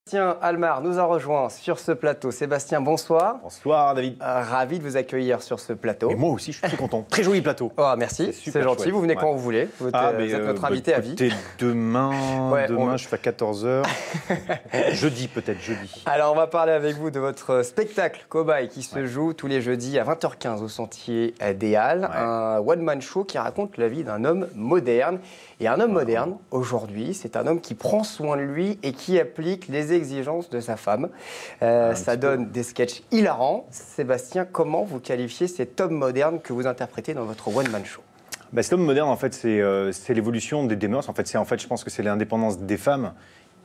Sébastien Almar nous a rejoint sur ce plateau. Sébastien, bonsoir. Bonsoir David. Ravi de vous accueillir sur ce plateau. Et moi aussi, je suis très content. Très joli plateau. Oh, merci, c'est gentil. Chouette. Vous venez quand vous voulez. Vous êtes notre invité à vie. Demain, je fais à 14h. Jeudi peut-être, jeudi. Alors on va parler avec vous de votre spectacle Cobaye qui se joue tous les jeudis à 20h15 au Sentier des Halles. Un one-man show qui raconte la vie d'un homme moderne. Et un homme moderne, aujourd'hui, c'est un homme qui prend soin de lui et qui applique les exigences de sa femme. Ça donne des sketchs hilarants. Sébastien, comment vous qualifiez cet homme moderne que vous interprétez dans votre one-man show ? Cet homme moderne, en fait, c'est l'évolution des mœurs. En fait, je pense que c'est l'indépendance des femmes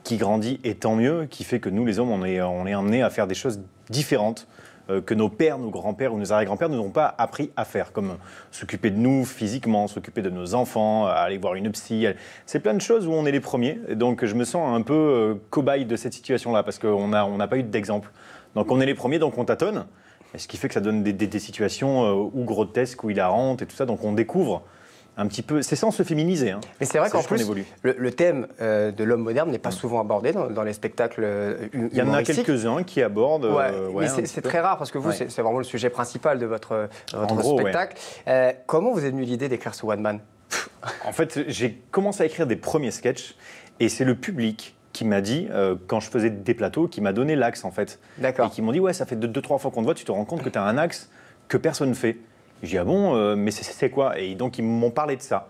qui grandit, et tant mieux, qui fait que nous, les hommes, on est amenés à faire des choses différentes que nos pères, nos grands-pères ou nos arrière-grands-pères ne nous ont pas appris à faire, comme s'occuper de nous physiquement, s'occuper de nos enfants, aller voir une psy. C'est plein de choses où on est les premiers. Et donc je me sens un peu cobaye de cette situation-là, parce qu'on n'a pas eu d'exemple. Donc on est les premiers, donc on tâtonne. Et ce qui fait que ça donne des situations ou grotesques, ou hilarantes et tout ça. Donc on découvre un petit peu, c'est sans se féminiser. Hein. Mais c'est vrai qu'en plus, le thème de l'homme moderne n'est pas souvent abordé dans les spectacles humoristiques. Il y en a quelques-uns qui abordent. Mais c'est très rare parce que vous, c'est vraiment le sujet principal de votre spectacle. Comment vous est venue l'idée d'écrire ce One Man ? En fait, j'ai commencé à écrire des premiers sketchs et c'est le public qui m'a dit, quand je faisais des plateaux, qui m'a donné l'axe en fait. D'accord. Et qui m'ont dit, ouais, ça fait 2-3 fois qu'on te voit, tu te rends compte que tu as un axe que personne ne fait. J'ai dit, ah bon, mais c'est quoi ? Et donc, ils m'ont parlé de ça.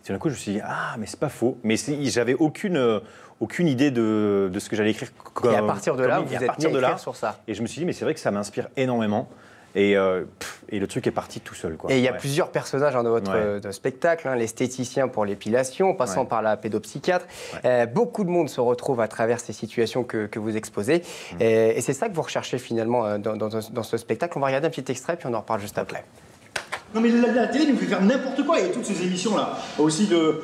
Et d'un coup, je me suis dit, ah, mais c'est pas faux. Mais j'avais aucune idée de ce que j'allais écrire. Et à partir de là, vous êtes mis à écrire sur ça. Et je me suis dit, mais c'est vrai que ça m'inspire énormément. Et le truc est parti tout seul. Quoi. Et il y a plusieurs personnages dans votre spectacle, l'esthéticien pour l'épilation, en passant par la pédopsychiatre. Beaucoup de monde se retrouve à travers ces situations que vous exposez. Et c'est ça que vous recherchez finalement dans ce spectacle. On va regarder un petit extrait, puis on en reparle juste après. Non mais la télé nous fait faire n'importe quoi, et toutes ces émissions là, aussi de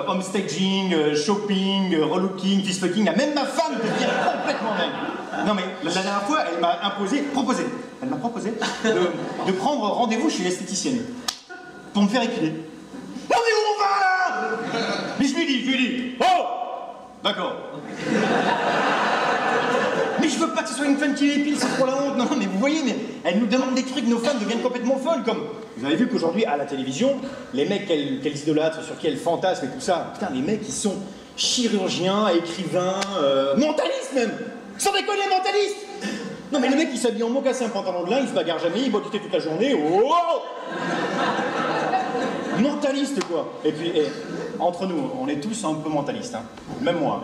homestaging, shopping, relooking, fistfucking, même ma femme devient complètement dingue. Non mais la dernière fois, elle m'a proposé de prendre rendez-vous chez l'esthéticienne pour me faire épiler. Non mais où on va là? Mais je lui dis, oh, d'accord. Mais je veux pas que ce soit une femme qui l'épile, c'est trop la honte. Non, mais vous voyez, mais elle nous demande des trucs, nos femmes deviennent complètement folles. Comme vous avez vu qu'aujourd'hui, à la télévision, les mecs qu'elles idolâtrent, sur qui elles fantasment et tout ça, putain, les mecs, ils sont chirurgiens, écrivains, mentalistes même. Sans déconner, mentalistes. Non, mais le mec, il s'habille en mocassin, pantalon de lin, il se bagarre jamais, il boit du thé toute la journée. Oh, mentaliste, quoi. Et puis, entre nous, on est tous un peu mentalistes, hein. Même moi.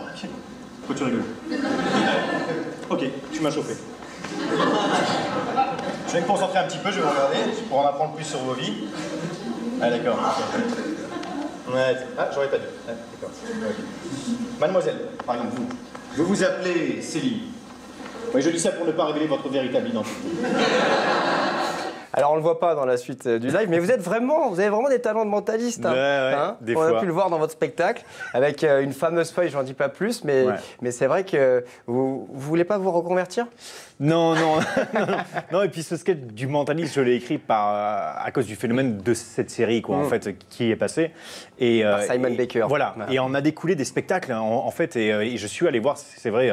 Pourquoi tu rigoles? Ok, tu m'as chauffé. Je vais me concentrer un petit peu, je vais vous regarder, pour en apprendre plus sur vos vies. Ah d'accord. Ouais, j'aurais pas dit. Ah, d'accord. Mademoiselle, par exemple, vous vous appelez Céline. Oui, je dis ça pour ne pas révéler votre véritable identité. Alors on ne le voit pas dans la suite du live, mais vous avez vraiment des talents de mentaliste. Des on a pu le voir dans votre spectacle, avec une fameuse feuille, j'en dis pas plus, mais c'est vrai que vous ne voulez pas vous reconvertir ? Non, et puis ce sketch du mentaliste, je l'ai écrit à cause du phénomène de cette série, quoi, en fait, qui est passé. Et, par Simon Baker. Voilà, et on a découlé des spectacles, en fait, et je suis allé voir, c'est vrai,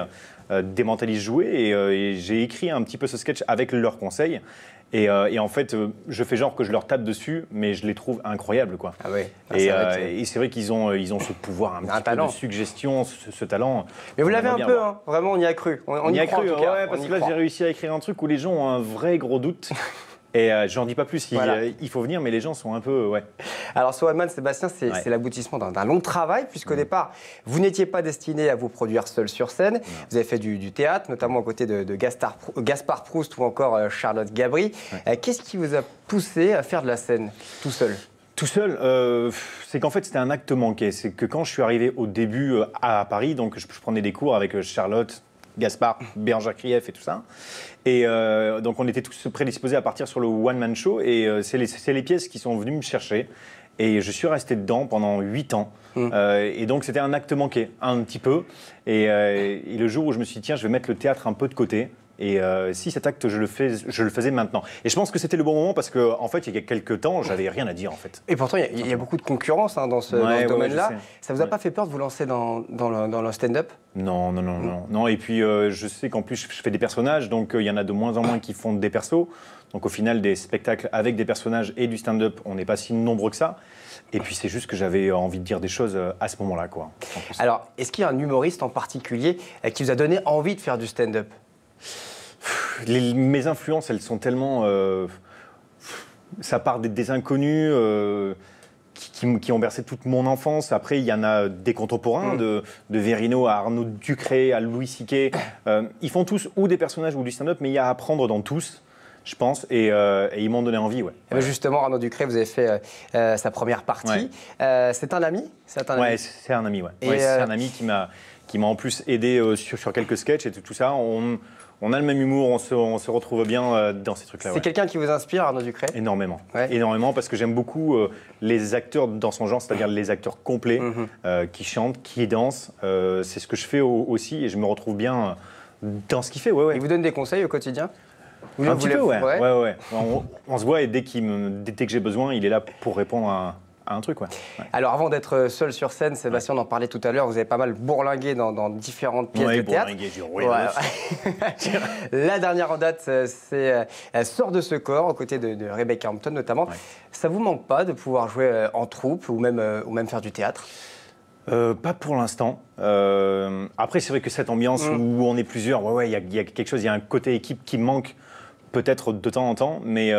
des mentalistes jouer, et j'ai écrit un petit peu ce sketch avec leurs conseils. Et en fait, je fais genre que je leur tape dessus, mais je les trouve incroyables, quoi. Ah oui. Et c'est vrai qu'ils ont ce pouvoir, un petit peu de suggestion, ce talent. Mais vous l'avez un peu, hein. Vraiment, on y a cru. On y a cru, en tout cas. Parce que là, j'ai réussi à écrire un truc où les gens ont un vrai gros doute. Et j'en dis pas plus, il faut venir, mais les gens sont un peu... Alors, ce One Man, Sébastien, c'est l'aboutissement d'un long travail, puisqu'au départ, vous n'étiez pas destiné à vous produire seul sur scène. Vous avez fait du théâtre, notamment aux côtés de Gaspard Proust ou encore Charlotte Gabri. Qu'est-ce qui vous a poussé à faire de la scène tout seul ? Tout seul, c'est qu'en fait, c'était un acte manqué. C'est que quand je suis arrivé au début à Paris, donc je prenais des cours avec Charlotte, Gaspard, Bérangère Krief et tout ça. Et donc on était tous prédisposés à partir sur le One Man Show et c'est les pièces qui sont venues me chercher. Et je suis resté dedans pendant 8 ans. Et donc c'était un acte manqué, un petit peu. Et le jour où je me suis dit, tiens, je vais mettre le théâtre un peu de côté Et si cet acte, je le faisais maintenant. Et je pense que c'était le bon moment parce qu'en fait, il y a quelques temps, j'avais rien à dire en fait. Et pourtant, il y a beaucoup de concurrence dans ce domaine-là. Ça vous a pas fait peur de vous lancer dans le stand-up? Non. Et puis, je sais qu'en plus, je fais des personnages, donc il y en a de moins en moins qui font des persos. Donc au final, des spectacles avec des personnages et du stand-up, on n'est pas si nombreux que ça. Et puis c'est juste que j'avais envie de dire des choses à ce moment-là, quoi. Alors, est-ce qu'il y a un humoriste en particulier qui vous a donné envie de faire du stand-up? Mes influences, elles sont tellement... ça part des inconnus qui ont bercé toute mon enfance. Après, il y en a des contemporains, de Verino à Arnaud Ducré, à Louis C.K. Ils font tous ou des personnages ou du stand-up, mais il y a à apprendre dans tous, je pense, et ils m'ont donné envie, ouais. Justement, Arnaud Ducré, vous avez fait sa première partie. Ouais. C'est un ami? Ouais, c'est un ami, ouais. C'est un ami qui m'a en plus aidé sur quelques sketchs et tout ça. On a le même humour, on se retrouve bien dans ces trucs-là. C'est quelqu'un qui vous inspire, Arnaud Ducré? Énormément. Énormément, parce que j'aime beaucoup les acteurs dans son genre, c'est-à-dire les acteurs complets, qui chantent, qui dansent. C'est ce que je fais aussi et je me retrouve bien dans ce qu'il fait. Ouais. Il vous donne des conseils au quotidien? Un petit peu, ouais. On se voit et dès que j'ai besoin, il est là pour répondre à un truc, ouais. Alors, avant d'être seul sur scène, Sébastien, on en parlait tout à l'heure, vous avez pas mal bourlingué dans différentes pièces de théâtre. La dernière en date, c'est Sors de ce corps, aux côtés de Rebecca Hampton notamment. Ouais. Ça vous manque pas de pouvoir jouer en troupe ou même faire du théâtre? Pas pour l'instant. Après, c'est vrai que cette ambiance où on est plusieurs, il y a quelque chose, il y a un côté équipe qui me manque peut-être de temps en temps, mais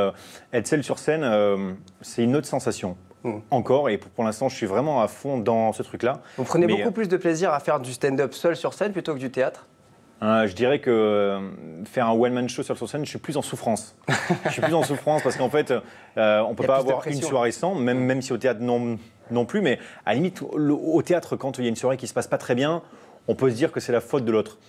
être seul sur scène, c'est une autre sensation. Encore, et pour l'instant, je suis vraiment à fond dans ce truc-là. Vous prenez beaucoup plus de plaisir à faire du stand-up seul sur scène plutôt que du théâtre? Je dirais que faire un one-man show seul sur scène, je suis plus en souffrance. Je suis plus en souffrance parce qu'en fait, on ne peut pas avoir une soirée sans, même si au théâtre non plus, mais à la limite, au théâtre, quand il y a une soirée qui ne se passe pas très bien, on peut se dire que c'est la faute de l'autre.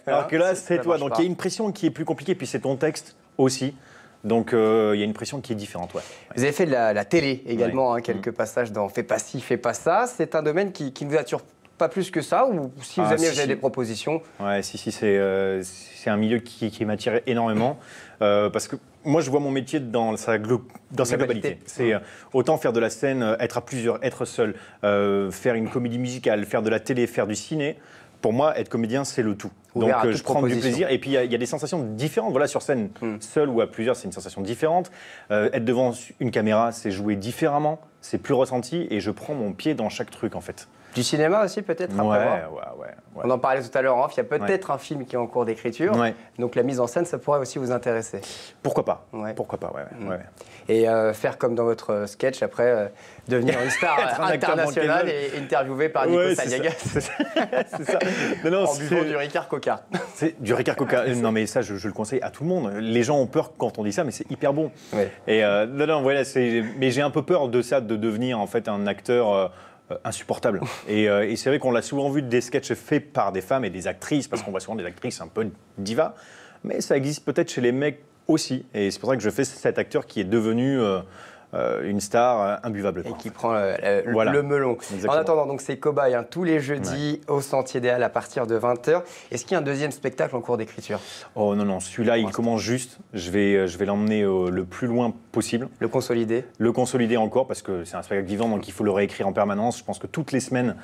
Alors que là, c'est toi. Donc il y a une pression qui est plus compliquée, puis c'est ton texte aussi. Donc il y a une pression qui est différente. Ouais. Vous avez fait de la télé également, quelques passages dans Fais pas ci, fais pas ça. C'est un domaine qui ne vous attire pas plus que ça, ou si vous aimez, vous avez des propositions? Ouais, c'est un milieu qui m'attire énormément parce que moi je vois mon métier dans sa globalité. C'est autant faire de la scène, être à plusieurs, être seul, faire une comédie musicale, faire de la télé, faire du ciné. Pour moi, être comédien, c'est le tout. Donc, je prends du plaisir. Et puis, il y a des sensations différentes. Voilà, sur scène, seul ou à plusieurs, c'est une sensation différente. Être devant une caméra, c'est jouer différemment. C'est plus ressenti. Et je prends mon pied dans chaque truc, en fait. Du cinéma aussi, peut-être? Ouais. On en parlait tout à l'heure en off. Il y a peut-être un film qui est en cours d'écriture. Ouais. Donc, la mise en scène, ça pourrait aussi vous intéresser. Pourquoi pas? Pourquoi pas, ouais. Et faire comme dans votre sketch, après, devenir une star internationale et interviewée par Nico Saliagas. C'est ça. En buvant du Ricard Coca. C'est du Ricard Coca. Non, mais ça, je le conseille à tout le monde. Les gens ont peur quand on dit ça, mais c'est hyper bon. Ouais. Et voilà, mais j'ai un peu peur de ça, de devenir en fait un acteur insupportable. Et c'est vrai qu'on l'a souvent vu des sketchs faits par des femmes et des actrices, parce qu'on voit souvent des actrices un peu divas, mais ça existe peut-être chez les mecs aussi. Et c'est pour ça que je fais cet acteur qui est devenu une star imbuvable. Et qui prend le melon. Exactement. En attendant, donc c'est Cobaye, tous les jeudis au Sentier des Halles à partir de 20h. Est-ce qu'il y a un deuxième spectacle en cours d'écriture? Oh non, celui-là, il commence juste. Je vais l'emmener le plus loin possible. Le consolider? Le consolider encore, parce que c'est un spectacle vivant, donc il faut le réécrire en permanence. Je pense que toutes les semaines,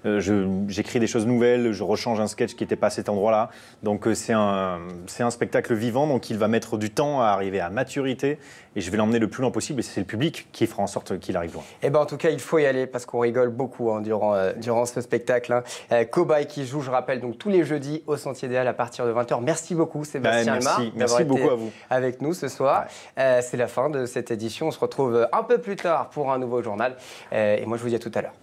j'écris des choses nouvelles, je rechange un sketch qui n'était pas à cet endroit-là. Donc c'est un spectacle vivant, donc il va mettre du temps à arriver à maturité. Et je vais l'emmener le plus loin possible, et c'est le public qui fera en sorte qu'il arrive loin. Eh ben, en tout cas, il faut y aller, parce qu'on rigole beaucoup durant ce spectacle. Cobaye qui joue, je rappelle, donc tous les jeudis au Sentier des Halles à partir de 20h. Merci beaucoup, Sébastien Aymar, merci beaucoup à vous. Avec nous ce soir. Ouais. C'est la fin de cette édition. On se retrouve un peu plus tard pour un nouveau journal. Et moi, je vous dis à tout à l'heure.